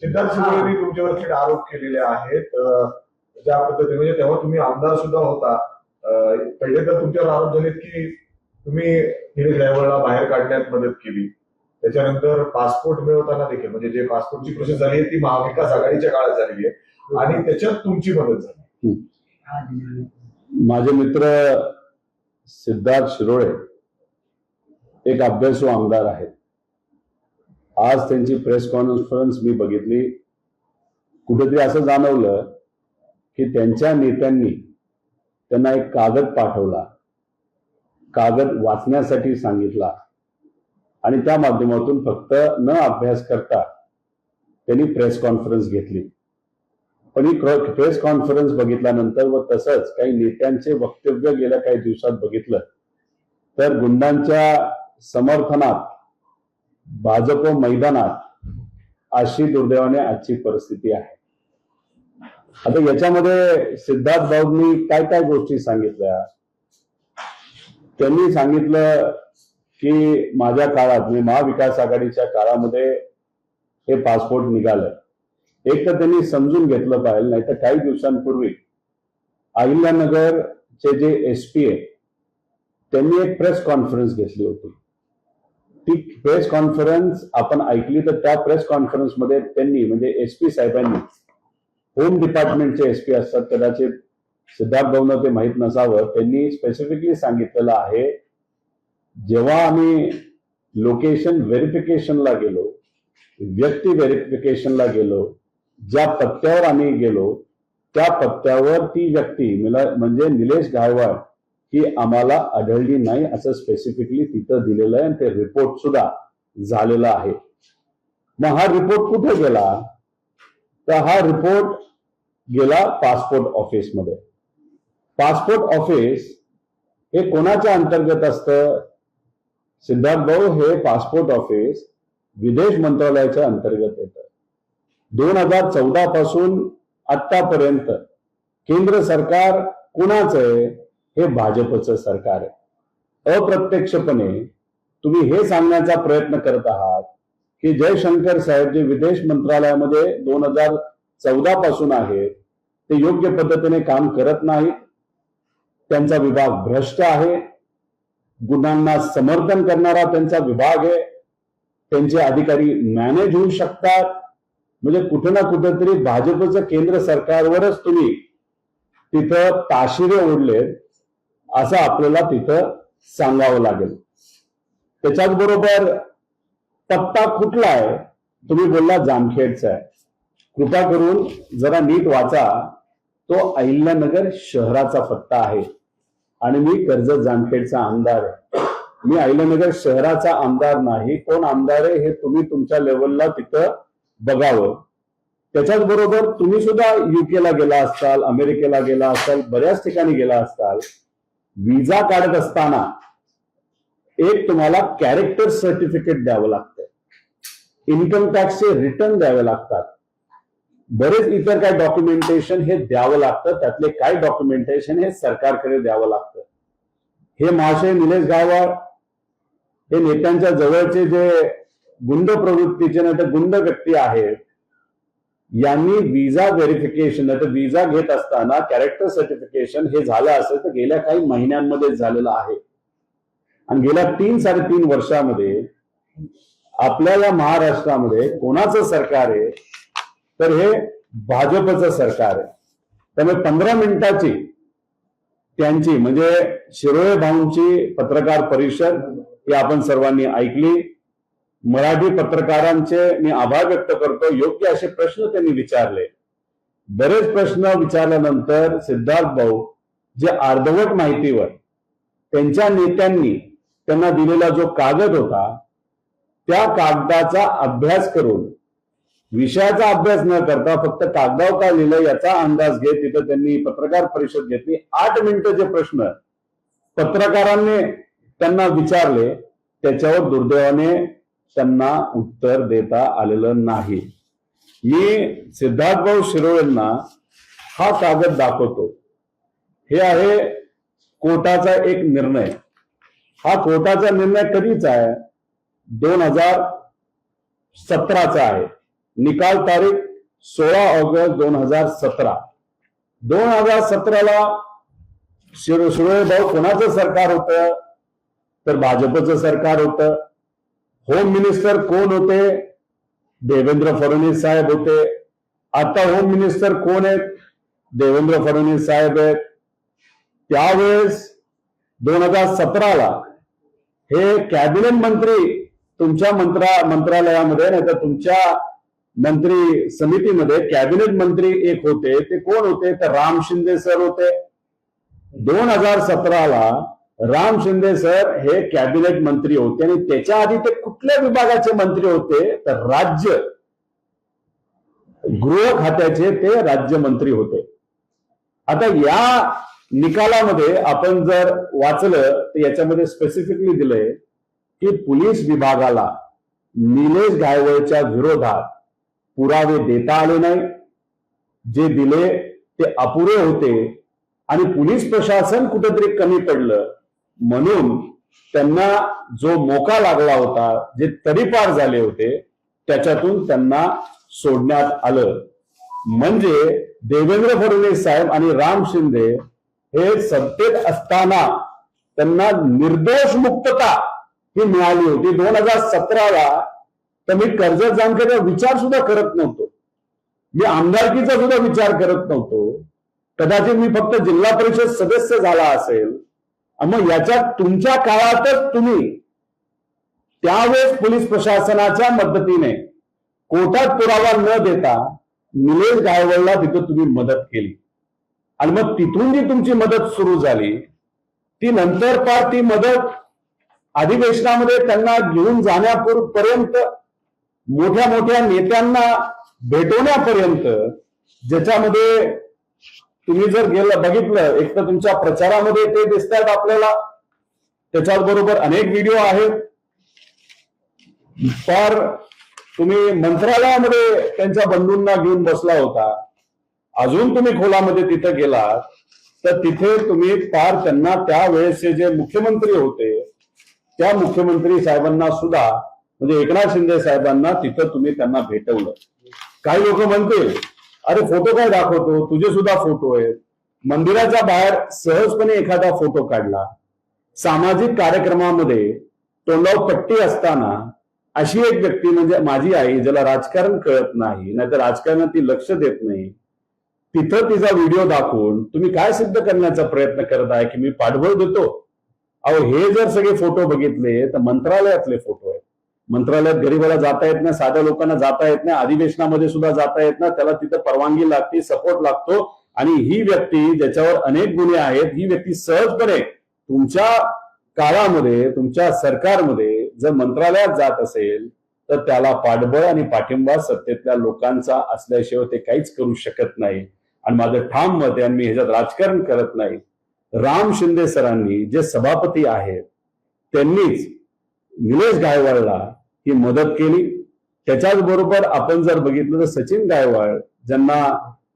सिद्धार्थ शिरोळेंनी तुमच्यावर थेट आरोप केलेले आहेत. ज्या पद्धतीने म्हणजे तेव्हा तुम्ही आमदार सुद्धा होता. पहिले तर तुमच्यावर आरोप झालेत की तुम्ही निलेश गायवळला बाहेर काढण्यात मदत केली. त्याच्यानंतर पासपोर्ट मिळवताना देखील म्हणजे जे पासपोर्टची प्रोसेस झाली आहे ती महाविकास आघाडीच्या काळात झालेली आहे आणि त्याच्यात तुमची मदत झाली. माझे मित्र सिद्धार्थ शिरोळे एक अभ्यासू आमदार आहेत. आज त्यांची प्रेस कॉन्फरन्स मी बघितली. कुठेतरी असं जाणवलं की त्यांच्या नेत्यांनी त्यांना एक कागद पाठवला, कागद वाचण्यासाठी सांगितला आणि त्या माध्यमातून फक्त न अभ्यास करता त्यांनी प्रेस कॉन्फरन्स घेतली. पण ही प्रेस कॉन्फरन्स बघितल्यानंतर व तसंच काही नेत्यांचे वक्तव्य गेल्या काही दिवसात बघितलं तर गुंडांच्या समर्थनात भाजप मैदानात अशी दुर्दैवाने आजची परिस्थिती आहे. आता याच्यामध्ये सिद्धार्थ भाऊंनी काय काय गोष्टी सांगितल्या. त्यांनी सांगितलं की माझ्या काळात म्हणजे महाविकास आघाडीच्या काळामध्ये हे पासपोर्ट निघालं. एक तर त्यांनी समजून घेतलं पाहिजे, नाही तर काही दिवसांपूर्वी अहिल्यानगरचे जे एसपी आहे त्यांनी एक प्रेस कॉन्फरन्स घेतली होती. ती प्रेस कॉन्फरन्स आपण ऐकली तर त्या प्रेस कॉन्फरन्समध्ये त्यांनी म्हणजे एसपी साहेबांनी, होम डिपार्टमेंटचे एसपी असतात, कदाचित सिद्धार्थ भाऊंना ते माहीत नसावं, त्यांनी स्पेसिफिकली सांगितलेलं आहे जेव्हा आम्ही लोकेशन व्हेरिफिकेशनला गेलो, व्यक्ती व्हेरिफिकेशनला गेलो, ज्या पत्त्यावर आम्ही गेलो त्या पत्त्यावर ती व्यक्ती म्हणजे निलेश गायकवाड ही आम्हाला आढळली नाही असं स्पेसिफिकली तिथं दिलेलं आहे आणि ते रिपोर्ट सुद्धा झालेला आहे. मग हा रिपोर्ट कुठे गेला तर हा रिपोर्ट गेला पासपोर्ट ऑफिसमध्ये. पासपोर्ट ऑफिस हे कोणाच्या अंतर्गत असतं सिद्धार्थ भाऊ? हे पासपोर्ट ऑफिस विदेश मंत्रालयाच्या अंतर्गत येतं. 2014 पासून आतापर्यंत केंद्र सरकार कुणाचं आहे? हे भाजपचं सरकार आहे. अप्रत्यक्षपणे तुम्ही हे सांगण्याचा प्रयत्न करत आहात की जयशंकर साहेब जे विदेश मंत्रालयामध्ये 2014 पासून आहेत ते योग्य पद्धतीने काम करत नाहीत, त्यांचा विभाग भ्रष्ट आहे, गुन्ह्यांना समर्थन करणारा त्यांचा विभाग आहे, त्यांचे अधिकारी मॅनेज होऊ शकतात. म्हणजे कुठे ना कुठेतरी भाजपचं केंद्र सरकारवरच तुम्ही तिथं ताशिरे ओढलेत असं आपल्याला तिथं सांगावं लागेल. त्याच्याच बरोबर पत्ता कुठला आहे? तुम्ही बोलला जामखेडचा आहे. कृपा करून जरा नीट वाचा. तो अहिल्यानगर शहराचा पत्ता आहे आणि मी कर्जत जामखेडचा आमदार आहे. मी अहिल्यानगर शहराचा आमदार नाही. कोण आमदार आहे हे तुम्ही तुमच्या लेवलला तिथं बघावं. त्याच्याच बरोबर तुम्ही सुद्धा युकेला गेला असाल, अमेरिकेला गेला असाल, बऱ्याच ठिकाणी गेला असाल. विजा काढत असताना एक तुम्हाला कॅरेक्टर सर्टिफिकेट द्यावं लागतं, इन्कम टॅक्सचे रिटर्न द्यावे लागतात, बरेच इतर काय डॉक्युमेंटेशन हे द्यावं लागतं. त्यातले काय डॉक्युमेंटेशन हे सरकारकडे द्यावं लागतं. हे महाशय निलेश गायकवाड हे नेत्यांच्या जवळचे जे गुंड प्रवृत्तीचे नाही तर गुंड व्यक्ती आहेत, यांनी विजा व्हेरिफिकेशन तर विजा घेत असताना कॅरेक्टर सर्टिफिकेशन हे झालं असेल तर गेल्या काही महिन्यांमध्ये झालेलं आहे. आणि गेल्या 3-3.5 वर्षामध्ये आपल्या महाराष्ट्रामध्ये कोणाचं सरकार आहे तर हे भाजपचं सरकार आहे. त्यामुळे 15 मिनिटाची त्यांची म्हणजे शिरोळे भाऊंची पत्रकार परिषद ही आपण सर्वांनी ऐकली. मराठी पत्रकारांचे मी आभार व्यक्त करतो. योग्य असे प्रश्न त्यांनी विचारले. बरेच प्रश्न विचारल्यानंतर सिद्धार्थ भाऊ जे अर्धवट माहितीवर त्यांच्या नेत्यांनी त्यांना दिलेला जो कागद होता त्या कागदाचा अभ्यास करून, विषयाचा अभ्यास न करता फक्त कागदावर काय लिहिलं याचा अंदाज घेत तिथं त्यांनी पत्रकार परिषद घेतली. 8 मिनिटं जे प्रश्न पत्रकारांनी त्यांना विचारले त्याच्यावर दुर्दैवाने त्यांना उत्तर देता आलेलं नाही. मी सिद्धार्थ भाऊ शिरोळेंना हा कागद दाखवतो. हे आहे कोर्टाचा एक निर्णय. हा कोर्टाचा निर्णय कधीचा आहे? 2017चा आहे. निकाल तारीख 16 ऑगस्ट 2017. 2017ला सुळे भाऊ कोणाचं सरकार होतं? तर भाजपचं सरकार होतं. होम मिनिस्टर कोण होते? देवेंद्र फडणवीस साहेब होते. आता होम मिनिस्टर कोण आहेत? देवेंद्र फडणवीस साहेब आहेत. त्यावेळेस 2017ला हे कॅबिनेट मंत्री तुमच्या मंत्रालयामध्ये नाही तर तुमच्या मंत्री समितीमध्ये कॅबिनेट मंत्री एक होते. ते कोण होते? तर राम शिंदे सर होते. 2017ला राम शिंदे सर हे कॅबिनेट मंत्री होते आणि त्याच्या आधी ते कुठल्या विभागाचे मंत्री होते? तर राज्य गृह खात्याचे ते राज्यमंत्री होते. आता या निकालामध्ये आपण जर वाचलं तर याच्यामध्ये स्पेसिफिकली दिलंय की पोलीस विभागाला निलेश गायवळच्या विरोधात पुरावे देता आले नाही. जे दिले ते अपुरे होते आणि पोलीस प्रशासन कुठेतरी कमी पडलं म्हणून त्यांना जो मोका लागला होता, जे तडीपार झाले होते, त्याच्यातून त्यांना सोडण्यात आलं. म्हणजे देवेंद्र फडणवीस साहेब आणि राम शिंदे हे सत्तेत असताना त्यांना निर्दोष मुक्तता ही मिळाली होती. 2017ला तर मी कर्जत जामखेडचा विचार सुद्धा करत नव्हतो. मी आमदारकीचा सुद्धा विचार करत नव्हतो. कदाचित मी फक्त जिल्हा परिषद सदस्य झाला असेल. मग याच्यात तुमच्या काळातच तुम्ही त्यावेळेस पोलीस प्रशासनाच्या मदतीने कोर्टात पुरावा न देता निलेश गायवळला तिथं तुम्ही मदत केली आणि मग तिथून जी तुमची मदत सुरू झाली ती नंतर पार ती मदत अधिवेशनामध्ये त्यांना घेऊन जाण्यापर्यंत मोठ्या मोठ्या नेत्यांना भेटवण्यापर्यंत, ज्याच्यामध्ये तुम्ही जर बघितलं एक तर तुमच्या प्रचारामध्ये ते दिसतात आपल्याला, त्याच्याबरोबर अनेक व्हिडिओ आहेत. फार तुम्ही मंत्रालयामध्ये त्यांच्या बंधूंना घेऊन बसला होता. अजून तुम्ही खोलामध्ये तिथे गेलात तर तिथे तुम्ही फार त्यांना त्यावेळेसचे जे मुख्यमंत्री होते त्या मुख्यमंत्री साहेबांना सुद्धा म्हणजे एकनाथ शिंदे साहेबांना तिथं तुम्ही त्यांना भेटवलं. काही लोक म्हणतील अरे फोटो काय दाखवतो, तुझे सुद्धा फोटो आहेत. मंदिराच्या बाहेर सहजपणे एखादा फोटो काढला. सामाजिक कार्यक्रमामध्ये तोंडावर पट्टी असताना अशी एक व्यक्ती म्हणजे माझी आई, ज्याला राजकारण कळत नाही, नाहीतर राजकारणात ती लक्ष देत नाही, तिथं तिचा व्हिडिओ दाखवून तुम्ही काय सिद्ध करण्याचा प्रयत्न करत आहे की मी पाठबळ देतो? अहो, हे जर सगळे फोटो बघितले तर मंत्रालयातले फोटो आहेत. मंत्रालयात गरीबाला जाता येत नाही, साध्या लोकांना जाता येत नाही, अधिवेशनामध्ये सुद्धा जाता येत नाही. त्याला तिथं परवानगी लागते, सपोर्ट लागतो. आणि ही व्यक्ती ज्याच्यावर अनेक गुन्हे आहेत, ही व्यक्ती सहजपणे तुमच्या काळामध्ये तुमच्या सरकारमध्ये जर मंत्रालयात जात असेल तर त्याला पाठबळ आणि पाठिंबा सत्तेतल्या लोकांचा असल्याशिवाय ते काहीच करू शकत नाही. आणि माझं ठाम मत आहे, आणि मी ह्याच्यात राजकारण करत नाही, राम शिंदे सरांनी जे सभापती आहेत त्यांनीच निलेश गायवाळला ही मदत केली. त्याच्याच बरोबर आपण जर बघितलं तर सचिन गायवाळ ज्यांना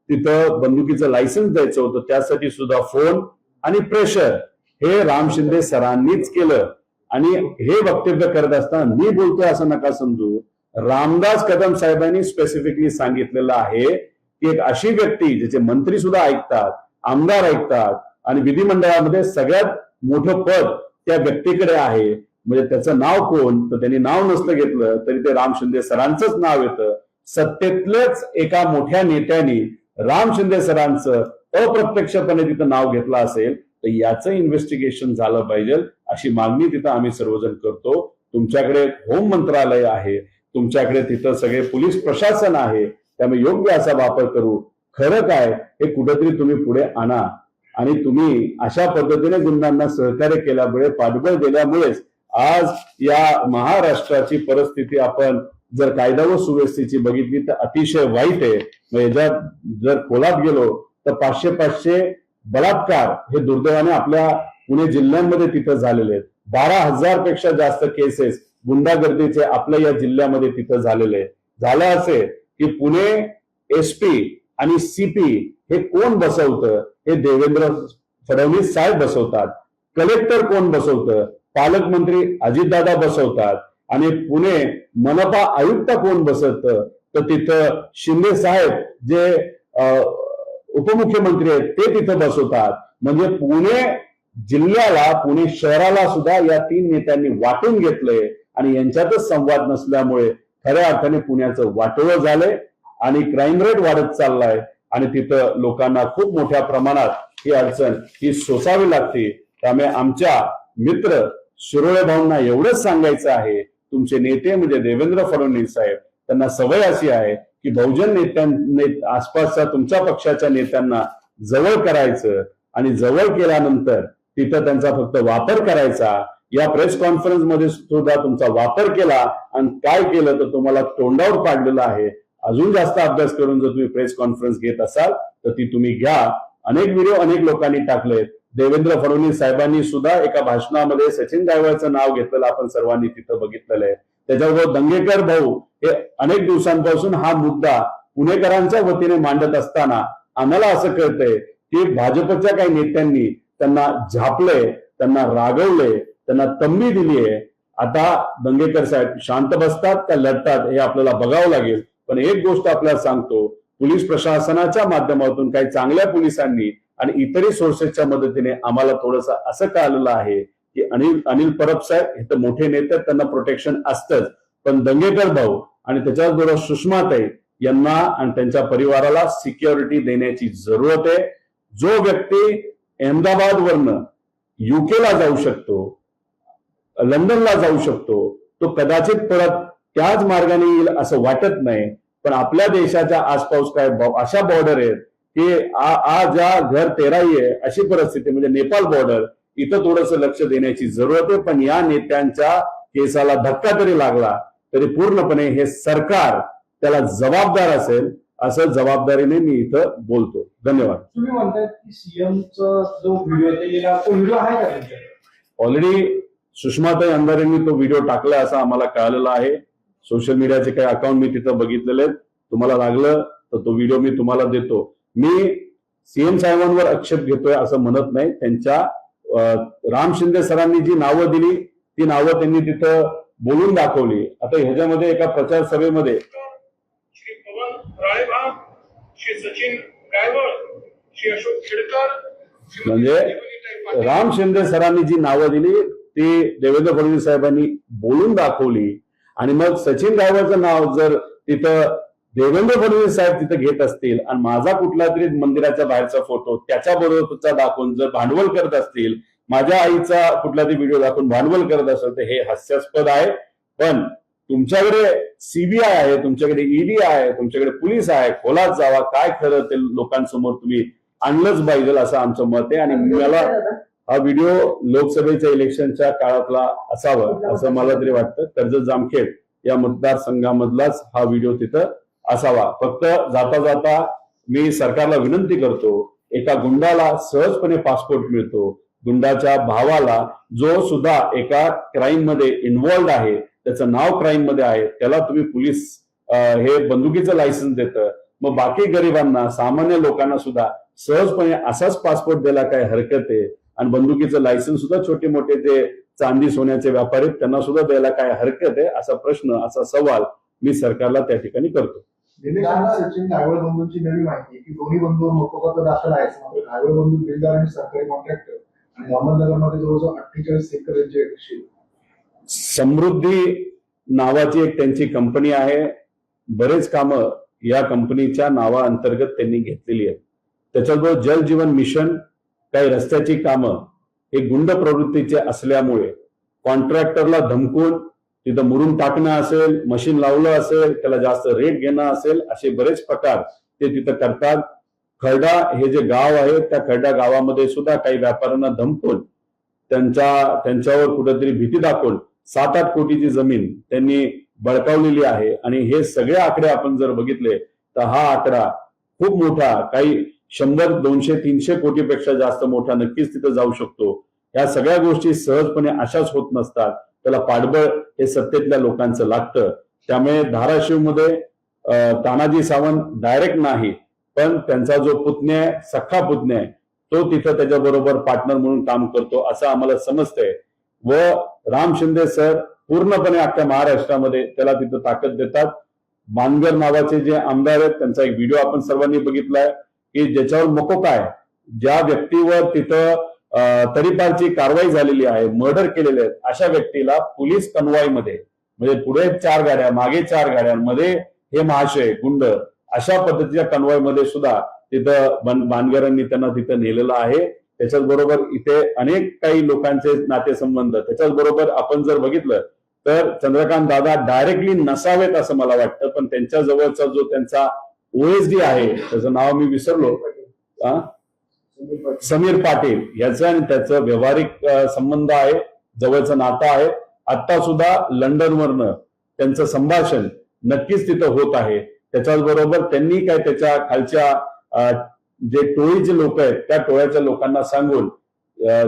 तिथं बंदुकीचं लायसन्स द्यायचं होतं त्यासाठी सुद्धा फोन आणि प्रेशर हे राम शिंदे सरांनीच केलं. आणि हे वक्तव्य करत असताना मी बोलतोय असं नका समजू, रामदास कदम साहेबांनी स्पेसिफिकली सांगितलेलं आहे की एक अशी व्यक्ती ज्याचे मंत्री सुद्धा ऐकतात, आमदार ऐकतात आणि विधिमंडळामध्ये सगळ्यात मोठं पद त्या व्यक्तीकडे आहे. म्हणजे त्याचं नाव कोण? तर त्यांनी नाव नसलं घेतलं तरी ते राम शिंदे सरांचंच नाव येतं. सत्तेतलेच एका मोठ्या नेत्यांनी राम शिंदे सरांचं अप्रत्यक्षपणे तिथं नाव घेतलं असेल तर याचं इन्व्हेस्टिगेशन झालं पाहिजे अशी मागणी तिथं आम्ही सर्वजण करतो. तुमच्याकडे होम मंत्रालय आहे, तुमच्याकडे तिथं सगळे पोलीस प्रशासन आहे, त्यामुळे योग्य असा वापर करू. खरं काय हे कुठेतरी तुम्ही पुढे आणा. आणि तुम्ही अशा पद्धतीने गुंडांना सहकार्य केल्यामुळे, पाठबळ दिल्यामुळेच आज या महाराष्ट्राची परिस्थिती आपण जर कायदा व सुव्यवस्थेची बघितली तर अतिशय वाईट आहे. याच्यात जर खोलात गेलो तर 500 बलात्कार हे दुर्दैवाने आपल्या पुणे जिल्ह्यामध्ये तिथं झालेले आहेत. 12,000 पेक्षा जास्त केसेस गुंडागर्दीचे आपल्या या जिल्ह्यामध्ये तिथं झालेले आहेत. झालं असे की पुणे एसपी आणि सीपी हे कोण बसवतं? हे देवेंद्र फडणवीस साहेब बसवतात. कलेक्टर कोण बसवतं? पालकमंत्री अजितदादा बसवतात. आणि पुणे मनपा आयुक्त कोण बसवतं? तर तिथं शिंदे साहेब जे उपमुख्यमंत्री आहेत ते तिथं बसवतात. म्हणजे पुणे जिल्ह्याला, पुणे शहराला सुद्धा या 3 नेत्यांनी वाटून घेतलंय आणि यांच्यातच संवाद नसल्यामुळे खऱ्या अर्थाने पुण्याचं वाटोळं झालंय आणि क्राईम रेट वाढत चाललाय आणि तिथं लोकांना खूप मोठ्या प्रमाणात ही अडचण ही सोसावी लागते. त्यामुळे आमच्या मित्र शिरोळे भाऊंना एवढंच सांगायचं आहे, तुमचे नेते म्हणजे देवेंद्र फडणवीस साहेब, त्यांना सवय अशी आहे की बहुजन नेत्यांना, आसपासच्या तुमच्या पक्षाच्या नेत्यांना जवळ करायचं आणि जवळ केल्यानंतर तिथं त्यांचा फक्त वापर करायचा. या प्रेस कॉन्फरन्स मध्ये सुद्धा तुमचा वापर केला आणि काय केलं तर तुम्हाला तोंडावर पाडलेलं आहे. अजून जास्त अभ्यास करून जर तुम्ही प्रेस कॉन्फरन्स घेत असाल तर ती तुम्ही घ्या. अनेक व्हिडिओ अनेक लोकांनी टाकलेत. देवेंद्र फडणवीस साहेबांनी सुद्धा एका भाषणामध्ये सचिन गायकवाडचं नाव घेतलेलं आपण सर्वांनी तिथं बघितलेलं आहे. त्याच्याबरोबर दंगेकर भाऊ हे अनेक दिवसांपासून हा मुद्दा पुणेकरांच्या वतीने मांडत असताना आम्हाला असं कळतंय की भाजपच्या काही नेत्यांनी त्यांना झापले, त्यांना रागवले, त्यांना तंबी दिली आहे. आता दंगेकर साहेब शांत बसतात का लढतात हे आपल्याला बघावं लागेल. पण एक गोष्ट आपल्याला सांगतो, पोलीस प्रशासनाच्या माध्यमातून काही चांगल्या पोलिसांनी आणि इतरही सोर्सेसच्या मदतीने आम्हाला थोडंसं असं कळलेलं आहे की अनिल परब साहेब हे तर मोठे नेते, त्यांना प्रोटेक्शन असतंच, पण दंगेकर भाऊ आणि त्याच्याचबरोबर सुषमाताई यांना आणि त्यांच्या परिवाराला सिक्युरिटी देण्याची जरूरत आहे. जो व्यक्ती अहमदाबाद वरनं युकेला जाऊ शकतो, लंडनला जाऊ शकतो, तो कदाचित परत त्याच मार्गाने येईल असं वाटत नाही. पण आपल्या देशाच्या आसपास काय अशा बॉर्डर आहेत की आज घर तेराही आहे अशी परिस्थिती, म्हणजे नेपाळ बॉर्डर, इथं थोडंसं लक्ष देण्याची जरूरत आहे. पण या नेत्यांच्या केसाला धक्का तरी लागला तरी पूर्णपणे हे सरकार त्याला जबाबदार असेल असं जबाबदारीने मी इथं बोलतो. धन्यवाद. तुम्ही म्हणताय की सीएमचा जो व्हिडिओ तो व्हिडिओ आहे का तुमच्याकडे? ऑलरेडी सुषमाताई अंधारेंनी तो व्हिडिओ टाकला असं आम्हाला कळालेलं आहे. सोशल मीडियाचे काही अकाउंट मी तिथं बघितलेले आहेत. तुम्हाला लागलं तर तो व्हिडिओ मी तुम्हाला देतो. मी सीएम साहेबांवर आक्षेप घेतोय असं म्हणत नाही. त्यांच्या राम शिंदे सरांनी जी नावं दिली ती नावं त्यांनी तिथं बोलून दाखवली. आता ह्याच्यामध्ये एका प्रचार सभेमध्ये श्री पवन राळेभाग, श्री सचिन गायकवाड, श्री अशोक खेडकर, म्हणजे राम शिंदे सरांनी जी नावं दिली ती देवेंद्र फडणवीस साहेबांनी बोलून दाखवली आणि मग सचिन गायकवाडचं नाव जर तिथं देवेंद्र फडणवीस साहेब तिथं घेत असतील आणि माझा कुठला तरी मंदिराच्या बाहेरचा फोटो त्याच्याबरोबरचा दाखवून जर भांडवल करत असतील, माझ्या आईचा कुठला तरी व्हिडिओ दाखवून भांडवल करत असेल तर हे हास्यास्पद आहे. पण तुमच्याकडे सीबीआय आहे, तुमच्याकडे ईडी आहे, तुमच्याकडे पोलीस आहे, खोलात जावा, काय खरं ते लोकांसमोर तुम्ही आणलंच पाहिजे असं आमचं मत आहे. आणि मला हा व्हिडिओ लोकसभेच्या इलेक्शनच्या काळातला असावा असं मला तरी वाटतं. कर्जत जामखेड या मतदारसंघामधलाच हा व्हिडिओ तिथं असावा. फक्त जाता जाता मी सरकारला विनंती करतो, एका गुंडाला सहजपणे पासपोर्ट मिळतो, गुंडाच्या भावाला जो सुद्धा एका क्राईम मध्ये इन्व्हॉल्ड आहे, त्याचं नाव क्राईम मध्ये आहे, त्याला तुम्ही पोलीस हे बंदुकीचं लायसन्स देतं, मग बाकी गरिबांना सामान्य लोकांना सुद्धा सहजपणे असाच पासपोर्ट द्यायला काय हरकत आहे? आणि बंदुकीचं लायसन्स सुद्धा छोटे मोठे जे चांदी सोन्याचे व्यापारी त्यांना सुद्धा द्यायला काय हरकत आहे? असा प्रश्न, असा सवाल मी सरकारला त्या ठिकाणी करतो. सचिन गायकवाड बंधूंची नवी माहिती की दोन्ही बंधू मोकोपात दाखल आहेत. गायकवाड बंधू बिल्डर आणि सरकारी कॉन्ट्रॅक्टर आणि अहमदनगरमध्ये जवळजवळ 48 एकरांचे शेत. समृद्धी नावाची एक त्यांची कंपनी आहे. बरेच कामं या कंपनीच्या नावाअंतर्गत त्यांनी घेतलेली आहेत. त्याच्याबरोबर जल जीवन मिशन, काही रस्त्याची कामं हे गुंड प्रवृत्तीचे असल्यामुळे कॉन्ट्रॅक्टरला धमकून तिथं मुरुम टाकणं असेल, मशीन लावलं असेल, त्याला जास्त रेट घेणं असेल, असे बरेच प्रकार ते तिथं करतात. खर्डा हे जे गाव आहे त्या खर्डा गावामध्ये सुद्धा काही व्यापाऱ्यांना धमकून त्यांच्यावर कुठेतरी भीती दाखवून 7-8 कोटीची जमीन त्यांनी बळकावलेली आहे. आणि हे सगळे आकडे आपण जर बघितले तर हा आकडा खूप मोठा, काही 100, 200, 300 कोटीपेक्षा जास्त मोठा नक्कीच तिथं जाऊ शकतो. या सगळ्या गोष्टी सहजपणे अशाच होत नसतात. त्याला पाठबळ हे सत्तेतल्या लोकांचं लागतं. त्यामुळे धाराशिवमध्ये तानाजी सावंत डायरेक्ट नाही, पण त्यांचा जो पुतण्या आहे, सख्खा पुतण्या आहे, तो तिथं त्याच्याबरोबर पार्टनर म्हणून काम करतो असं आम्हाला समजतंय. व राम शिंदे सर पूर्णपणे अख्ख्या महाराष्ट्रामध्ये त्याला तिथं ताकद देतात. बानगर नावाचे जे आमदार आहेत त्यांचा एक व्हिडिओ आपण सर्वांनी बघितलाय की ज्याच्यावर मकोका आहे, ज्या व्यक्तीवर तिथं तडीपारची कारवाई झालेली आहे, मर्डर केलेले आहेत, अशा व्यक्तीला पोलीस कन्वॉयमध्ये म्हणजे पुढे 4 गाड्या मागे 4 गाड्यांमध्ये हे महाशय गुंड अशा पद्धतीच्या कन्वॉयमध्ये सुद्धा तिथं बानगरांनी त्यांना तिथं नेलेलं आहे. त्याच्याच बरोबर इथे अनेक काही लोकांचे नातेसंबंध, त्याच्याच बरोबर आपण जर बघितलं तर चंद्रकांत दादा डायरेक्टली नसावेत असं मला वाटतं, पण त्यांच्या जवळचा जो त्यांचा OSD आहे, त्याचं नाव मी विसरलो, समीर पाटील, याचा आणि त्याचं व्यावहारिक संबंध आहे, जवळचं नातं आहे. आता सुद्धा लंडनवरनं त्यांचं संभाषण नक्कीच तिथं होत आहे. त्याच्याच बरोबर त्यांनी काय त्याच्या खालच्या जे टोळीचे लोक आहेत त्या टोळ्याच्या लोकांना सांगून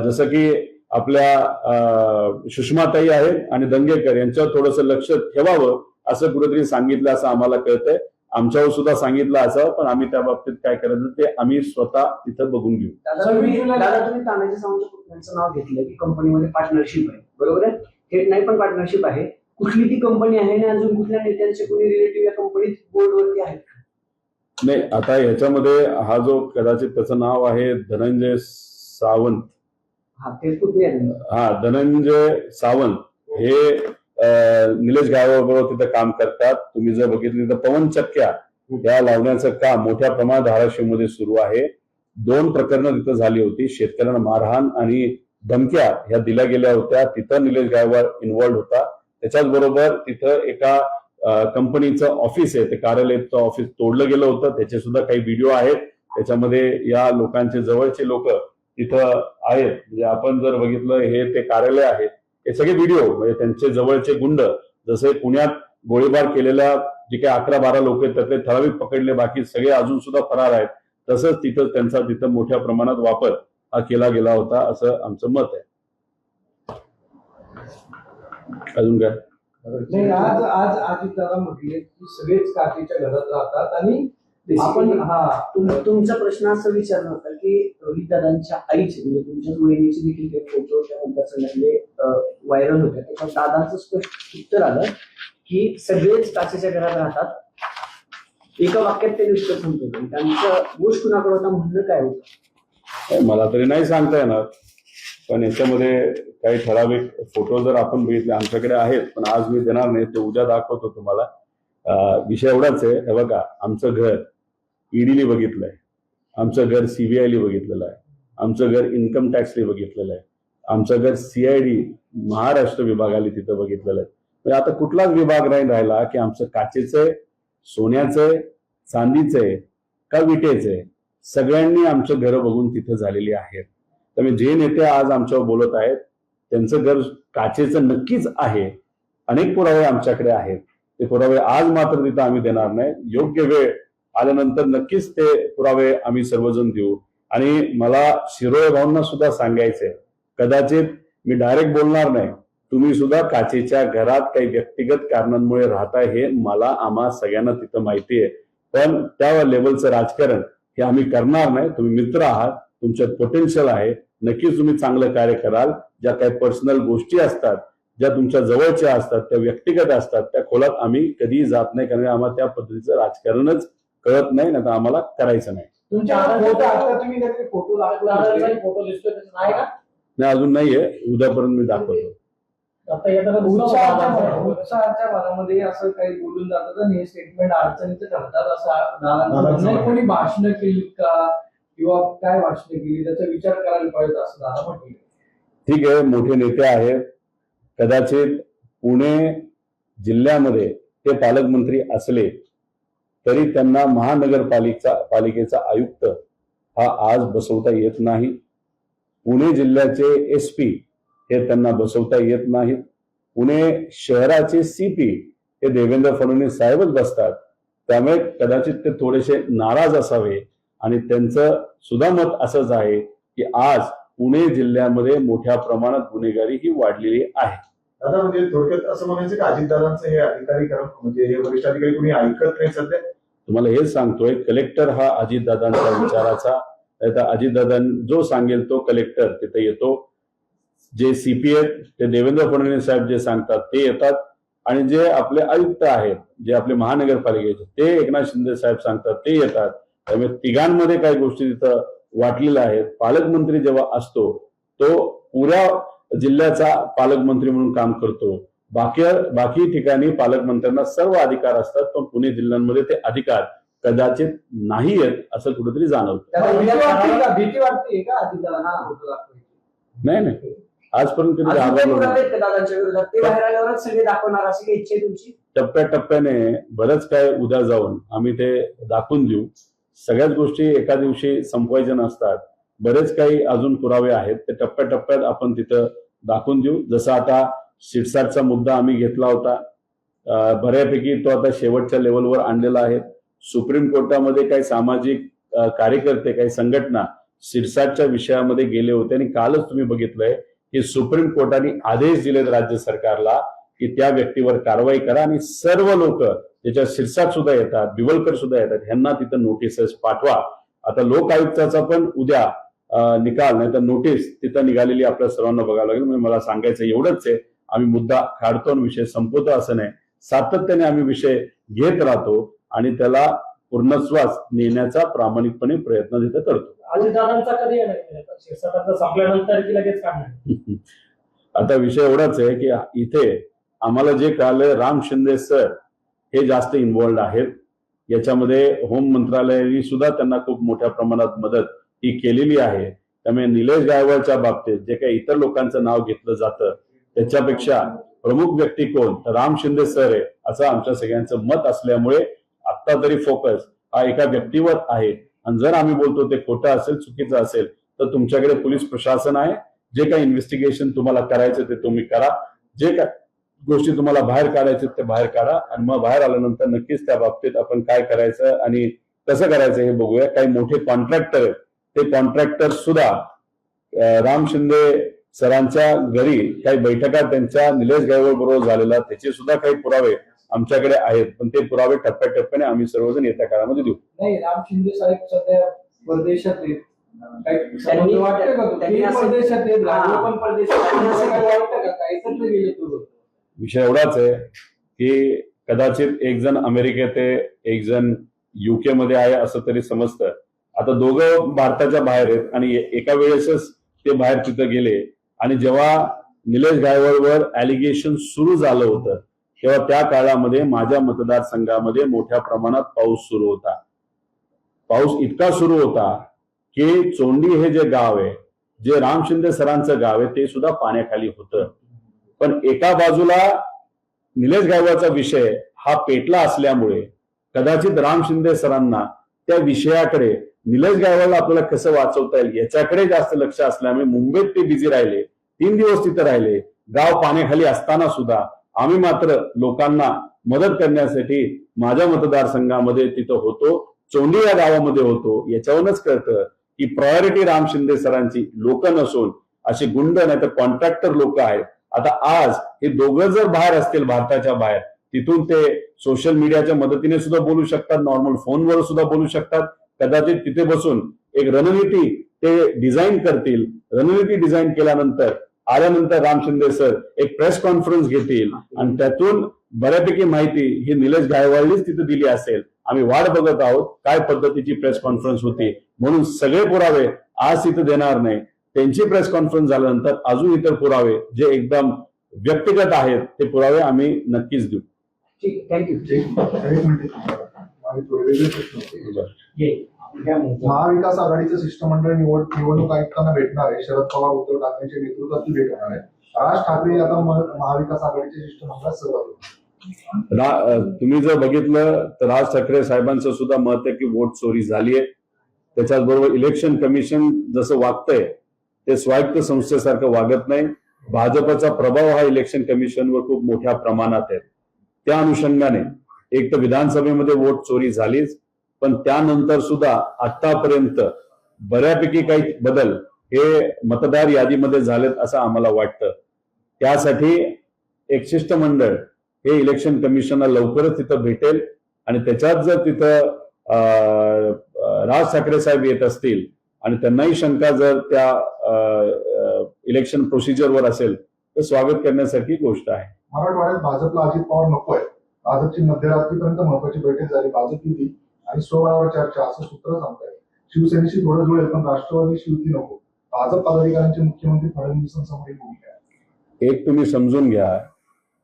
जसं की आपल्या सुषमाताई आहेत आणि दंगेकर यांच्यावर थोडंसं लक्ष ठेवावं असं कुठेतरी सांगितलं असं आम्हाला कळतंय. आमच्यावर सुद्धा सांगितलं असावं, पण आम्ही त्या बाबतीत काय करायचं ते आम्ही स्वतः तिथं बघून घेऊ. दादा तुम्ही तानाजी सावंत यांचं नाव घेतलं की कंपनीमध्ये पार्टनरशिप आहे, बरोबर आहे? थेट नाही पण पार्टनरशिप आहे. कुठली ती कंपनी आहे आणि अजून कुठल्या नेत्यांचे कोणी रिलेटिव्ह या कंपनीत बोर्डवरती आहेत? नाही, आता याच्यामध्ये हा जो कदाचित त्याचं नाव आहे धनंजय सावंत, हा ते कुठे आहे? हा धनंजय सावंत हे निलेश गायकवाड तिथं काम करतात. तुम्ही जर बघितलं तर पवन चक्क्या या लावण्याचं काम मोठ्या प्रमाणात धाराशिवमध्ये सुरू आहे. 2 प्रकरणं तिथं झाली होती. शेतकऱ्यांना मारहाण आणि धमक्या ह्या दिल्या गेल्या होत्या. तिथं निलेश गायकवाड इन्व्हॉल्ड होता. त्याच्याच बरोबर तिथं एका कंपनीचं ऑफिस आहे, ते कार्यालयाचं ऑफिस तोडलं गेलं होतं. त्याचे सुद्धा काही व्हिडिओ आहेत. त्याच्यामध्ये या लोकांचे जवळचे लोक तिथं आहेत. म्हणजे आपण जर बघितलं हे ते कार्यालय आहे, हे सगळे व्हिडिओ म्हणजे त्यांचे जवळचे गुंड, जसे पुण्यात गोळीबार केलेल्या जे काही 11-12 लोक आहेत त्यातले ठराविक पकडले, बाकी सगळे अजून सुद्धा फरार आहेत. तसंच तिथं त्यांचा तिथं मोठ्या प्रमाणात वापर हा केला गेला होता असं आमचं मत आहे. अजून काय? नाही, आज त्याला म्हटले की सगळेच काकीच्या घरात राहतात आणि आपण तुमचा प्रश्न असं विचारला होता की रोहित दादांच्या आईचे म्हणजे तुमच्या वहिनीचे देखील ते फोटो त्या मतदारसंघातले व्हायरल होते. त्याच्यात दादांचं स्पष्ट उत्तर आलं की सगळेच काचेच्या घरात राहतात. एका वाक्यात ते उत्तर सांगतो. त्यांचं गोष्ट कुणाकडे होता म्हणणं काय होतं मला तरी नाही सांगता येणार, पण याच्यामध्ये काही ठराविक फोटो जर आपण बघितले आमच्याकडे आहेत, पण आज मी देणार नाही, ते उद्या दाखवतो तुम्हाला. विषय एवढाच आहे, हे बघा, आमचं घर ईडीने बघितलंय, आमचं घर CBIने बघितलेलं आहे, आमचं घर इन्कम टॅक्सने बघितलेलं आहे, आमचं घर CID महाराष्ट्र विभागाने तिथं बघितलेलं आहे. म्हणजे आता कुठलाच विभाग नाही राहिला की आमचं काचेचं आहे, सोन्याचं आहे, चांदीचं आहे का विटेचं आहे, सगळ्यांनी आमचं घर बघून तिथं झालेली आहेत. त्यामुळे जे नेते आज आमच्यावर बोलत आहेत त्यांचं घर काचेचं नक्कीच आहे. अनेक पुरावे आमच्याकडे आहेत. ते पुरावे आज मात्र तिथं आम्ही देणार नाही. योग्य वेळ आल्यानंतर नक्कीच ते पुरावे आम्ही सर्वजण देऊ. आणि मला शिरोळे भाऊंना सुद्धा सांगायचंय, कदाचित मी डायरेक्ट बोलणार नाही, तुम्ही सुद्धा काचेच्या घरात काही व्यक्तिगत कारणांमुळे राहता हे मला आम्हा सगळ्यांना तिथं माहिती आहे, पण त्या लेवलचं राजकारण हे आम्ही करणार नाही. तुम्ही मित्र आहात, तुमच्यात पोटेन्शियल आहे, नक्कीच तुम्ही चांगलं कार्य कराल. ज्या काही पर्सनल गोष्टी असतात, ज्या तुमच्या जवळच्या असतात, त्या व्यक्तिगत असतात, त्या खोलात आम्ही कधीही जात नाही, कारण आम्हाला त्या पद्धतीचं राजकारणच कळत नाही, नाही तर आम्हाला करायचं नाही. तुमच्या फोटो आता तुम्ही फोटो फोटो दिसतोय त्याचं नाही का? नाही, अजून नाहीये, उद्यापर्यंत मी दाखवतो. आता येताना उत्साहाच्या भागामध्ये असं काही बोलून जातात आणि हे स्टेटमेंट अडचणीचं ठरतात असं कोणी भाषणं केली का किंवा काय भाषणं केली त्याचा विचार करायला पाहिजे असं दादा म्हटलं. ठीक आहे, मोठे नेते आहेत, कदाचित पुणे जिल्ह्यामध्ये ते पालकमंत्री असले तरी त्यांना महानगरपालिकेचा आयुक्त हा आज बसवता येत नाही. पुणे जिल्ह्याचे SP हे त्यांना बसवता येत नाहीत. पुणे शहराचे CP हे देवेंद्र फडणवीस साहेबच बसतात. त्यामुळे कदाचित ते थोडेसे नाराज असावे आणि त्यांचं सुद्धा मत असंच आहे की आज पुणे जिल्ह्यामध्ये मोठ्या प्रमाणात गुन्हेगारी ही वाढलेली आहे. दादा, म्हणजे थोडक्यात असं म्हणायचं की अजितदादांचं हे अधिकारीकरण म्हणजे हे वरिष्ठ अधिकारी कोणी ऐकत नाही सध्या. तुम्हाला हेच सांगतोय, कलेक्टर हा अजितदादांच्या विचाराचा, अजितदादां जो सांगेल तो कलेक्टर तिथे येतो. जे CP आहेत ते देवेंद्र फडणवीस साहेब जे सांगतात ते येतात आणि जे आपले आयुक्त आहेत, जे आपले महानगरपालिकेचे, ते एकनाथ शिंदे साहेब सांगतात ते येतात. त्यामुळे तिघांमध्ये काही गोष्टी तिथं वाटलेल्या आहेत. पालकमंत्री जेव्हा असतो तो पुऱ्या जिल्ह्याचा पालकमंत्री म्हणून काम करतो. बाकी ठिकाणी पालकमंत्र्यांना सर्व अधिकार असतात, पण पुणे जिल्ह्यांमध्ये ते अधिकार कदाचित नाही आहेत असं कुठेतरी जाणवतं. भीती वाटते का अधिकाऱ्यांना फोटो दाखवायची? नाही, आजपर्यंत कधी अजून काही घाबरलो पुरावे नाही. आहेत का दादांच्या विरोधात? ते बाहेर आल्यावरच सगळे दाखवणार अशी काही इच्छा आहे तुमची? टप्प्याटप्प्याने बरंच काय उद्या जाऊन आम्ही ते दाखवून देऊ. सगळ्याच गोष्टी एका दिवशी संपवायच्या नसतात. बरेच काही अजून पुरावे आहेत, ते टप्प्याटप्प्यात आपण तिथं दाखवून देऊ. जसं आता शिरसाटचा मुद्दा आम्ही घेतला होता, बऱ्यापैकी तो आता शेवटच्या लेवलवर आणलेला आहे. सुप्रीम कोर्टामध्ये काही सामाजिक कार्यकर्ते, काही संघटना शिरसाटच्या विषयामध्ये गेले होते आणि कालच तुम्ही बघितलंय की सुप्रीम कोर्टाने आदेश दिलेत राज्य सरकारला की त्या व्यक्तीवर कारवाई करा आणि सर्व लोक, ज्याच्यात शिरसाट सुद्धा येतात, बिवलकर सुद्धा येतात, ह्यांना तिथं नोटिसेस पाठवा. आता लोक आयुक्ताचा पण उद्या निकाल नाही तर नोटीस तिथं निघालेली आपल्या सर्वांना बघावं लागेल. म्हणजे मला सांगायचं एवढंच आहे, आम्ही मुद्दा काढतो आणि विषय संपवतो असं नाही. सातत्याने आम्ही विषय घेत राहतो आणि त्याला पूर्णत्वास नेण्याचा प्रामाणिकपणे प्रयत्न तिथं करतो. अजितदादांचा कधी येणार शिरसाटाचा संपल्यानंतर की लगेच काढणार? आता विषय एवढाच आहे की इथे आम्हाला जे कळालं, राम शिंदे सर हे जास्त इन्व्हॉल्ड आहेत याच्यामध्ये. होम मंत्रालयाने सुद्धा त्यांना खूप मोठ्या प्रमाणात मदत ही केलेली आहे. त्यामुळे निलेश गायकवाडच्या बाबतीत जे काही इतर लोकांचं नाव घेतलं जातं त्याच्यापेक्षा प्रमुख व्यक्ती कोण, तर राम शिंदे सर आहे असं आमच्या सगळ्यांचं मत असल्यामुळे आता तरी फोकस हा एका व्यक्तीवर आहे. आणि जर आम्ही बोलतो ते खोटं असेल, चुकीचं असेल, तर तुमच्याकडे पोलीस प्रशासन आहे. जे काही इन्व्हेस्टिगेशन तुम्हाला करायचं ते तुम्ही करा. जे काय गोष्टी तुम्हाला बाहेर काढायचे ते बाहेर काढा आणि मग बाहेर आल्यानंतर नक्कीच त्या बाबतीत आपण काय करायचं आणि कसं करायचं हे बघूया. काही मोठे कॉन्ट्रॅक्टर आहेत, ते कॉन्ट्रॅक्टर सुद्धा राम शिंदे सरांच्या घरी काही बैठका त्यांच्या निलेश गायकवाड बरोबर झालेला, त्याचे सुद्धा काही पुरावे आमच्याकडे आहेत. पण ते पुरावे टप्प्याटप्प्याने आम्ही सर्वजण येत्या काळामध्ये देऊ. नाही, राम शिंदे साहेब सध्या परदेशात आहेत. त्यांनी- वाटतं का तो? त्यांनी ते असं- परदेशात आहेत, हा. राघव पण परदेशात आहेत. त्यांनी असं असं काय वाटतं का? काहीतरी गेले तो. विषय एवढाच आहे की कदाचित एक जण अमेरिकेत आहे, एक जण युके मध्ये आहे असं तरी समजतं. आता दोघं भारताच्या बाहेर आहेत आणि एका वेळेसच ते बाहेर तिथं गेले. आणि जेव्हा निलेश गायकवाडवर ॲलिगेशन सुरू झालं होतं तेव्हा त्या काळामध्ये माझ्या मतदारसंघामध्ये मोठ्या प्रमाणात पाऊस सुरू होता. पाऊस इतका सुरू होता की चोंडी हे जे गाव आहे, जे राम शिंदे सरांचं गाव आहे, ते सुद्धा पाण्याखाली होतं. पण एका बाजूला निलेश गायकवाडचा विषय हा पेटला असल्यामुळे कदाचित राम शिंदे सरांना त्या विषयाकडे, निलेश गायकवाडला आपल्याला कसं वाचवता येईल याच्याकडे जास्त लक्ष असल्यामुळे मुंबईत ते बिझी राहिले. 3 दिवस तिथे राहिले, गाव पाण्याखाली असताना सुद्धा. आम्ही मात्र लोकांना मदत करण्यासाठी माझ्या मतदारसंघामध्ये तिथं होतो, चोंडी या गावामध्ये होतो. याच्यावरूनच कळतं की प्रायोरिटी राम शिंदे सरांची लोक नसून अशी गुंड नाही तर कॉन्ट्रॅक्टर लोक आहेत. आता आज हे दोघं जर बाहेर असतील, भारताच्या बाहेर, तिथून ते सोशल मीडियाच्या मदतीने सुद्धा बोलू शकतात, नॉर्मल फोनवर सुद्धा बोलू शकतात. कदाचित तिथे बसून एक रणनीती ते डिझाईन करतील. रणनीती डिझाईन केल्यानंतर आल्यानंतर राम शिंदे सर एक प्रेस कॉन्फरन्स घेतील आणि त्यातून बऱ्यापैकी माहिती ही निलेश गायकवाडनीच तिथे दिली असेल. आम्ही वाट बघत आहोत काय पद्धतीची प्रेस कॉन्फरन्स होती. म्हणून सगळे पुरावे आज तिथे देणार नाही. त्यांची प्रेस कॉन्फरन्स झाल्यानंतर अजून इतर पुरावे जे एकदम व्यक्तिगत आहेत ते पुरावे आम्ही नक्कीच देऊ. ठीक आहे, थँक्यू. एक मिनिट. आणि तो वेगळे प्रश्न होते. काय म्हणतो? महाविकास आघाडीचं शिष्टमंडळ निवडणूक आयुक्तांना भेटणार आहे. शरद पवार, उद्धव ठाकरेंच्या नेतृत्वात भेट होणार आहे. राज ठाकरे आता महाविकास आघाडीच्या शिष्टमंडळात सहभागी होणार. तुम्ही जर बघितलं तर राज ठाकरे साहेबांचं सुद्धा मत आहे की वोट चोरी झाली आहे. त्याच्याचबरोबर इलेक्शन कमिशन जसं वागतंय ते स्वायत्त संस्थेसारखं वागत नाही. भाजपचा प्रभाव हा इलेक्शन कमिशनवर खूप मोठ्या प्रमाणात आहे. त्या अनुषंगाने एक तर विधानसभेमध्ये वोट चोरी झालीच, पण त्यानंतर सुद्धा आतापर्यंत बऱ्यापैकी काही बदल हे मतदार यादीमध्ये झालेत असं आम्हाला वाटतं. त्यासाठी एक शिष्टमंडळ हे इलेक्शन कमिशनला लवकरच तिथं भेटेल आणि त्याच्यात जर तिथं राज ठाकरे साहेब येत असतील आणि त्यांनाही शंका जर त्या इलेक्शन प्रोसिजरवर असेल तर स्वागत करण्यासारखी गोष्ट आहे. मराठवाड्यात भाजपला अजित पवार नकोय. भाजपची मध्यरात्रीपर्यंत महत्वाची बैठक झाली, भाजप युती आणि स्वबळावर चर्चा असं सूत्र सांगताय. शिवसेनेशी थोडं जुळेल पण राष्ट्रवादीशी युती नको. भाजप पदाधिकाऱ्यांची मुख्यमंत्री फडणवीसांसमोर भूमिका आहे. एक तुम्ही समजून घ्या,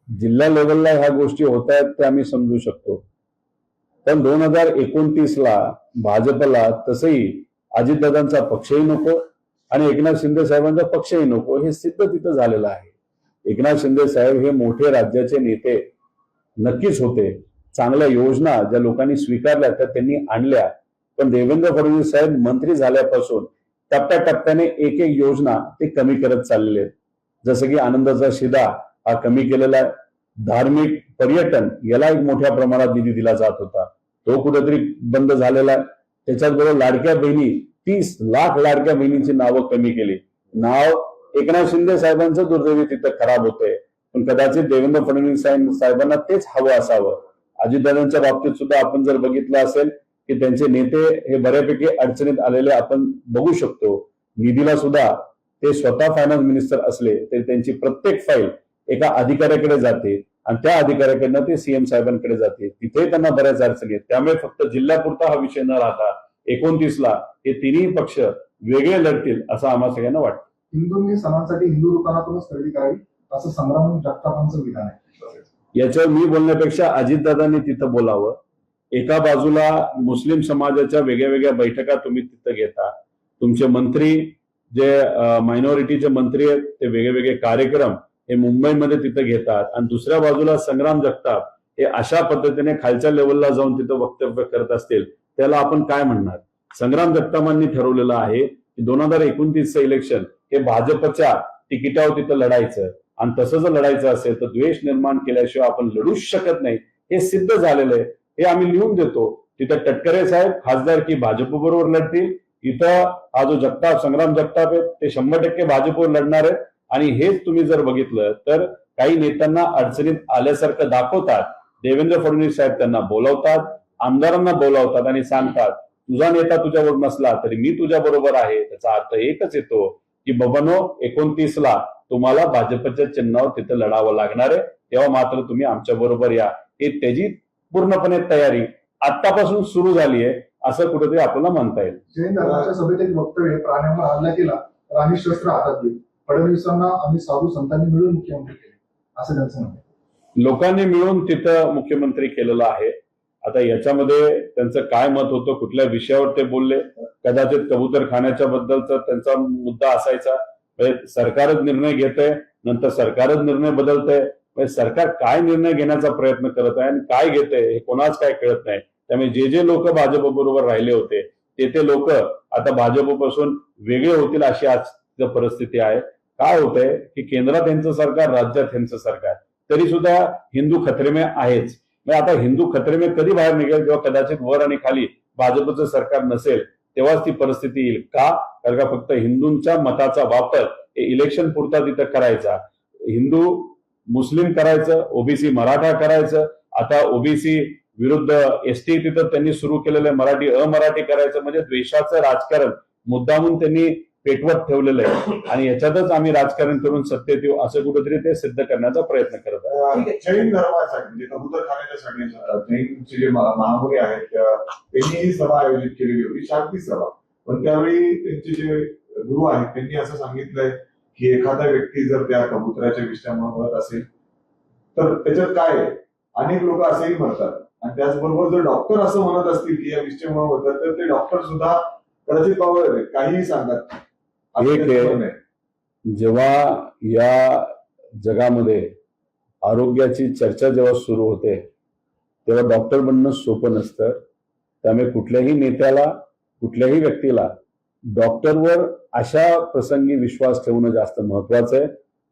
जिल्हा लेवलला ह्या गोष्टी होत आहेत त्या आम्ही समजू शकतो, पण 2029ला भाजपला तसंही अजितदादांचा पक्षही नको आणि एकनाथ शिंदे साहेबांचा पक्षही नको हे सिद्ध तिथं झालेलं आहे. एकनाथ शिंदे साहेब हे मोठे राज्याचे नेते नक्कीच होते, चांगल्या योजना ज्या लोकांनी स्वीकारल्या त्या त्यांनी आणल्या, पण देवेंद्र फडणवीस साहेब मंत्री झाल्यापासून टप्प्याटप्प्याने एक एक योजना ते कमी करत चाललेले आहेत. जसं की आनंदाचा शिदा हा कमी केलेला आहे, धार्मिक पर्यटन याला एक मोठ्या प्रमाणात निधी दिला जात होता, तो कुठेतरी बंद झालेला आहे. त्याच्याचबरोबर लाडक्या बहिणी 30 लाख लाडक्या बहिणींची नावं कमी केली. नाव एकनाथ शिंदे साहेबांचं दुर्दैवी तिथं खराब होतंय, पण कदाचित देवेंद्र फडणवीस साहेबांना तेच हवं असावं. अजितदादांच्या बाबतीत सुद्धा आपण जर बघितलं असेल की त्यांचे नेते हे बऱ्यापैकी अडचणीत आलेले आपण बघू शकतो. निधीला सुद्धा ते स्वतः फायनान्स मिनिस्टर असले तरी त्यांची प्रत्येक फाईल एका अधिकाऱ्याकडे जाते आणि त्या अधिकाऱ्याकडनं ते सीएम साहेबांकडे जाते, तिथे त्यांना बऱ्याच अडचणी आहेत. त्यामुळे फक्त जिल्ह्यापुरता हा विषय न राहता 29ला हे तिन्ही पक्ष वेगळे लढतील असं आम्हा सगळ्यांना वाटतं. हिंदूंनी सणांसाठी हिंदू दुकानातूनच खरेदी करावी असं संग्राम जगतापांचं विधान आहे. याच्यावर मी बोलण्यापेक्षा अजितदादांनी तिथं बोलावं. एका बाजूला मुस्लिम समाजाच्या वेगळ्या वेगळ्या बैठका तुम्ही तिथं घेता, तुमचे मंत्री जे मायनॉरिटीचे मंत्री आहेत ते वेगळे कार्यक्रम हे मुंबईमध्ये तिथं घेतात आणि दुसऱ्या बाजूला संग्राम जगताप हे अशा पद्धतीने खालच्या लेवलला जाऊन तिथं वक्तव्य करत असतील, त्याला आपण काय म्हणणार? संग्राम जगतापांनी ठरवलेलं आहे की 2029चं इलेक्शन हे भाजपच्या तिकिटावर तिथं लढायचं आणि तसं जर लढायचं असेल तर द्वेष निर्माण केल्याशिवाय आपण लढूच शकत नाही, हे सिद्ध झालेलं आहे. हे आम्ही लिहून देतो. तिथं तटकरे साहेब खासदारकी भाजप बरोबर लढतील, इथं हा जो जगताप संग्राम जगताप आहे ते 100% भाजपवर लढणार आहेत. आणि हेच तुम्ही जर बघितलं तर काही नेत्यांना अडचणीत आल्यासारखं दाखवतात. देवेंद्र फडणवीस साहेब त्यांना बोलावतात, आमदारांना बोलावतात आणि सांगतात तुझा नेता तुझ्यावर नसला तरी मी तुझ्या बरोबर आहे. त्याचा अर्थ एकच येतो की बाबांनो 29ला तुम्हाला भाजपच्या चिन्हावर तिथं लढावं लागणार आहे, तेव्हा मात्र तुम्ही आमच्या बरोबर या. हे त्याची पूर्णपणे तयारी आतापासून सुरू झाली आहे असं कुठेतरी आपल्याला म्हणता येईल. जैन धर्माच्या सभेत एक वक्तव्य, प्राण्यांवर हल्ला केला तर आम्ही शस्त्र हातात घेऊ. फडणवीसांना आम्ही साधू संतांनी मिळून मुख्यमंत्री केले असं त्यांचं म्हणणं आहे. लोकांनी मिळून तिथं मुख्यमंत्री केलेलं आहे. आता याच्यामध्ये त्यांचं काय मत होतं, कुठल्या विषयावर ते बोलले, कदाचित कबूतर खाण्याच्या बद्दलचा त्यांचा मुद्दा असायचा. सरकारच निर्णय घेतंय, नंतर सरकारच निर्णय बदलतंय. सरकार काय निर्णय घेण्याचा प्रयत्न करत आहे आणि काय घेतंय हे कोणाच काय कळत नाही. त्यामुळे जे लोक भाजप बरोबर राहिले होते ते लोक आता भाजपपासून वेगळे होतील अशी आज परिस्थिती आहे. काय होतंय की केंद्रात यांचं सरकार, राज्यात यांचं सरकार, तरी सुद्धा हिंदू खतरे में आहेच. आता हिंदू खतरे में कधी बाहेर निघेल जेव्हा कदाचित वर आणि खाली भाजपचं सरकार नसेल तेव्हाच ती परिस्थिती येईल. का? कारण का फक्त हिंदूंच्या मताचा वापर इलेक्शन पुरता तिथं करायचा, हिंदू मुस्लिम करायचं, ओबीसी मराठा करायचं, आता ओबीसी विरुद्ध एसटी तिथं त्यांनी सुरू केलेलं आहे, मराठी अमराठी करायचं, म्हणजे द्वेषाचं राजकारण मुद्दामून त्यांनी पेटवत ठेवलेलं आहे आणि याच्यातच आम्ही राजकारण करून सत्तेत येऊ असं कुठेतरी ते सिद्ध करण्याचा प्रयत्न करत आहे. जैन धर्मासाठी म्हणजे कबूतर खाण्याच्यासाठी जैनचे जे महामुनी आहेत त्यांनी ही सभा आयोजित केलेली होती, शांती सभा. पण त्यावेळी त्यांचे जे गुरु आहेत त्यांनी असं सांगितलंय की एखादा व्यक्ती जर त्या कबुतराच्या विषयामुळे म्हणत असेल तर त्याच्यात काय आहे. अनेक लोक असेही म्हणतात आणि त्याचबरोबर जर डॉक्टर असं म्हणत असतील की या विषयामुळे म्हणतात तर ते डॉक्टर सुद्धा कदाचित पावलं काहीही सांगतात. जेव्हा या जगामध्ये आरोग्याची चर्चा जेव्हा सुरू होते तेव्हा डॉक्टर बनणं सोपं नसतं. त्यामुळे कुठल्याही नेत्याला, कुठल्याही व्यक्तीला डॉक्टरवर अशा प्रसंगी विश्वास ठेवणं जास्त महत्वाचं आहे.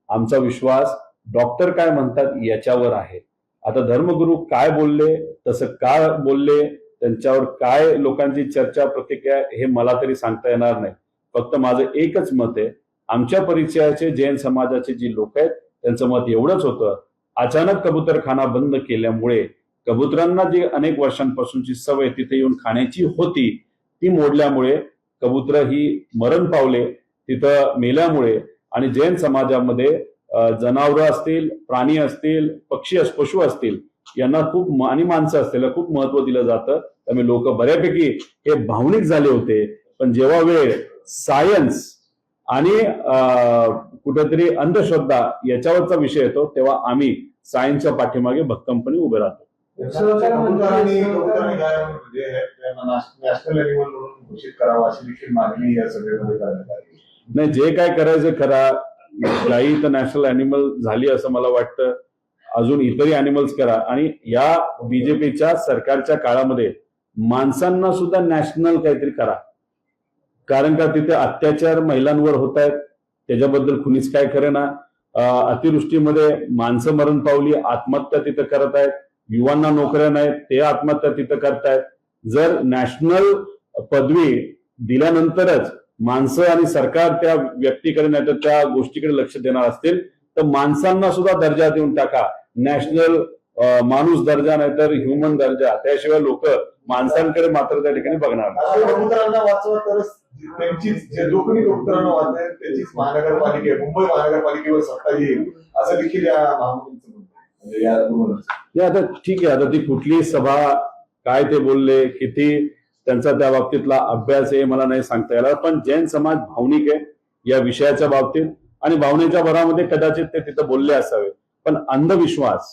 आमचा विश्वास डॉक्टर काय म्हणतात याच्यावर आहे. आता धर्मगुरू काय बोलले, तसं काय बोलले, त्यांच्यावर काय लोकांची चर्चा प्रतिक्रिया हे मला तरी सांगता येणार नाही. फक्त माझं एकच मत आहे, आमच्या परिचयाचे जैन समाजाचे जी लोक आहेत त्यांचं मत एवढंच होतं, अचानक कबूतरखाना बंद केल्यामुळे कबुतरांना जी अनेक वर्षांपासूनची सवय तिथे येऊन खाण्याची होती ती मोडल्यामुळे कबूतर ही मरण पावले तिथं मेल्यामुळे आणि जैन समाजामध्ये जनावरं असतील, प्राणी असतील, पशु असतील, यांना खूप आणि माणसं असतील खूप महत्व दिलं जातं. त्यामुळे लोक बऱ्यापैकी हे भावनिक झाले होते. पण जेव्हा वेळ सायन्स आणि कुठेतरी अंधश्रद्धा याच्यावरचा विषय येतो तेव्हा आम्ही सायन्सच्या पाठीमागे भक्कमपणे उभे राहतो. नॅशनल अॅनिमल म्हणून घोषित करावा अशी देखील मागणी या सभेमध्ये करण्यात आली. नाही, जे काय करायचं करा. गायी तर नॅशनल अॅनिमल झाली असं मला वाटतं. अजून इतरही अॅनिमल्स करा. आणि या बीजेपीच्या सरकारच्या काळामध्ये माणसांना सुद्धा नॅशनल काहीतरी करा. कारण का तिथे अत्याचार महिलांवर होत आहेत, त्याच्याबद्दल कुणीच काय खरं ना. अतिवृष्टीमध्ये माणसं मरण पावली, आत्महत्या तिथं करत आहेत. युवांना नोकऱ्या नाहीत, ते आत्महत्या तिथं करतायत. जर नॅशनल पदवी दिल्यानंतरच माणसं आणि सरकार त्या व्यक्तीकडे नाही तर त्या गोष्टीकडे लक्ष देणार असतील तर माणसांना सुद्धा दर्जा देऊन टाका. नॅशनल माणूस दर्जा नाही तर ह्युमन दर्जा. त्याशिवाय लोक माणसांकडे मात्र त्या ठिकाणी बघणार नाही. कबुतरांना वाचवा तरच त्यांचीच जे लोकनी कबुतरांना वाचवेल त्याचीच मुंबई महानगरपालिकेवर सत्ता येईल असं देखील या महामुलींचं म्हणणं आहे. आता ठीक आहे, आता ती कुठली सभा, काय ते बोलले, किती त्यांचा त्या बाबतीतला अभ्यास आहे मला नाही सांगता येणार. पण जैन समाज भावनिक आहे या विषयाच्या बाबतीत आणि भावनेच्या भरामध्ये कदाचित ते तिथं बोलले असावे. पण अंधविश्वास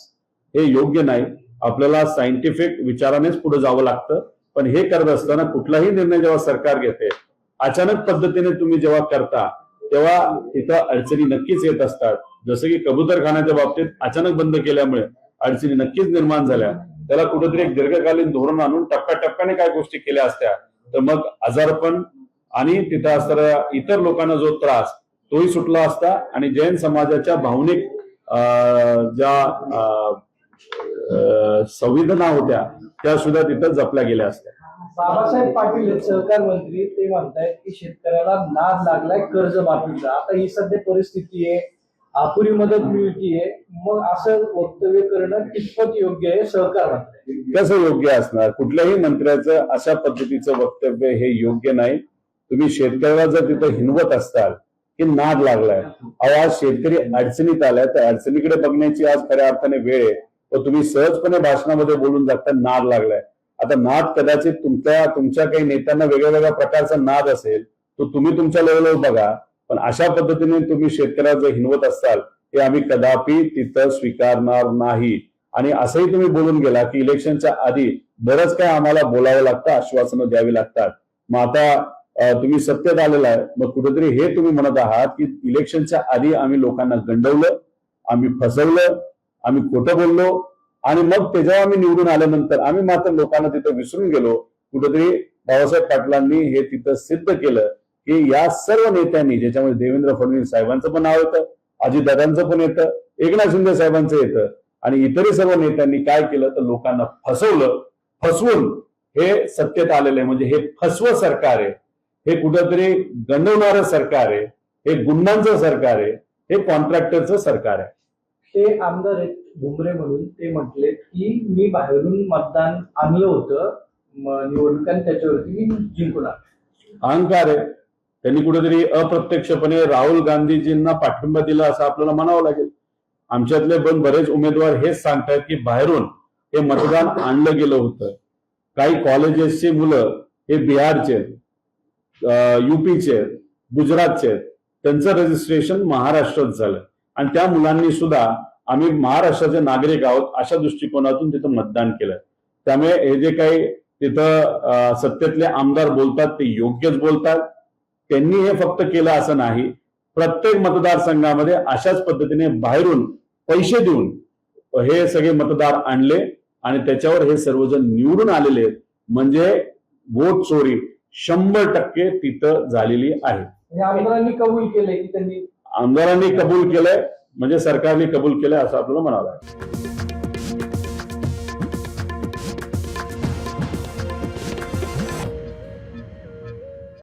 हे योग्य नाही. आपल्याला सायंटिफिक विचारानेच पुढे जावं लागतं. पण हे करत असताना कुठलाही निर्णय जेव्हा सरकार घेते अचानक पद्धतीने तुम्ही जेव्हा करता तेव्हा तिथं अडचणी नक्कीच येत असतात. जसं की कबूतरखान्याच्या बाबतीत अचानक बंद केल्यामुळे अडचणी नक्कीच निर्माण झाल्या. त्याला कुठेतरी एक दीर्घकालीन धोरण आणून टप्प्याटप्प्याने काय गोष्टी केल्या असत्या तर मग आजारपण आणि तिथं असणाऱ्या इतर लोकांना जो त्रास तोही सुटला असता आणि जैन समाजाच्या भावनिक ज्या संवेदना होत्या त्या सुद्धा तिथं जपल्या गेल्या असत्या. बाबासाहेब पाटील सहकार मंत्री ते म्हणतायत की शेतकऱ्याला नाद लागलाय कर्जमाफीचा. आता ही सध्या परिस्थिती आहे, अपुरी मदत मिळतीये, मग असं वक्तव्य करणं कितपत योग्य आहे सहकार मंत्री? कसं योग्य असणार? कुठल्याही मंत्र्याचं अशा पद्धतीचं वक्तव्य हे योग्य नाही. तुम्ही शेतकऱ्याला जर तिथं हिनवत असताल की नाद लागलाय, आज शेतकरी अडचणीत आलाय तर अडचणीकडे बघण्याची आज खऱ्या अर्थाने वेळ आहे. तर तुम्ही सहजपणे भाषणामध्ये बोलून जाता नाद लागलाय. आता नाद कदाचित तुमच्या काही नेत्यांना वेगळ्या वेगळ्या प्रकारचा नाद असेल तो तुम्ही तुमच्या लेवलवर बघा. पण अशा पद्धतीने तुम्ही शेतकऱ्याला जर हिनवत असाल ते आम्ही कदापि तिथं स्वीकारणार नाही. आणि असंही तुम्ही बोलून गेला की इलेक्शनच्या आधी बरंच काय आम्हाला बोलावं लागतं, आश्वासनं द्यावी लागतात. मग आता तुम्ही सत्तेत आलेला आहे, मग कुठेतरी हे तुम्ही म्हणत आहात की इलेक्शनच्या आधी आम्ही लोकांना गंडवलं, आम्ही फसवलं, आम्ही खोटं बोललो आणि मग त्याच्यावर आम्ही निवडून आल्यानंतर आम्ही मात्र लोकांना तिथं विसरून गेलो. कुठेतरी बाबासाहेब पाटलांनी हे तिथं सिद्ध केलं की या सर्व नेत्यांनी, ज्याच्यामध्ये देवेंद्र फडणवीस साहेबांचं पण नाव येतं, अजितदादांचं पण येतं, एकनाथ शिंदे साहेबांचं येतं आणि इतरही सर्व नेत्यांनी काय केलं तर लोकांना फसवलं. फसवून हे सत्तेत आलेलं आहे. म्हणजे हे फसवं सरकार आहे, हे कुठंतरी गंडवणारं सरकार आहे, हे गुंडांचं सरकार आहे, हे कॉन्ट्रॅक्टरचं सरकार आहे. ते आमदार आहेत भुमरे म्हणून ते म्हटले की मी बाहेरून मतदान आणलं होतं निवडणुकांनी, त्याच्यावरती मी जिंकून आलो. अहंकार आहे. त्यांनी कुठेतरी अप्रत्यक्षपणे राहुल गांधीजींना पाठिंबा दिला असं आपल्याला म्हणावं लागेल. आमच्यातले पण बरेच उमेदवार हेच सांगतात की बाहेरून हे मतदान आणलं गेलं होतं. काही कॉलेजेसची मुलं हे बिहारचे, युपीचे, गुजरातचे, त्यांचं रजिस्ट्रेशन महाराष्ट्रात झालं आणि त्या मुलांनी सुद्धा आम्ही महाराष्ट्राचे नागरिक आहोत अशा दृष्टिकोनातून तिथं मतदान केलं. त्यामुळे हे जे काही तिथं सत्तेतले आमदार बोलतात ते योग्यच बोलतात. त्यांनी हे फक्त केलं असं नाही, प्रत्येक मतदारसंघामध्ये अशाच पद्धतीने बाहेरून पैसे देऊन हे सगळे मतदार आणले आणि त्याच्यावर हे सर्वजण निवडून आलेले आहेत. म्हणजे वोट चोरी 100% तिथं झालेली आहे. आमदारांनी कबूल केलंय की त्यांनी आमदारांनी कबूल केलंय म्हणजे सरकारने कबूल केलंय असं आपल्याला म्हणावं लागेल.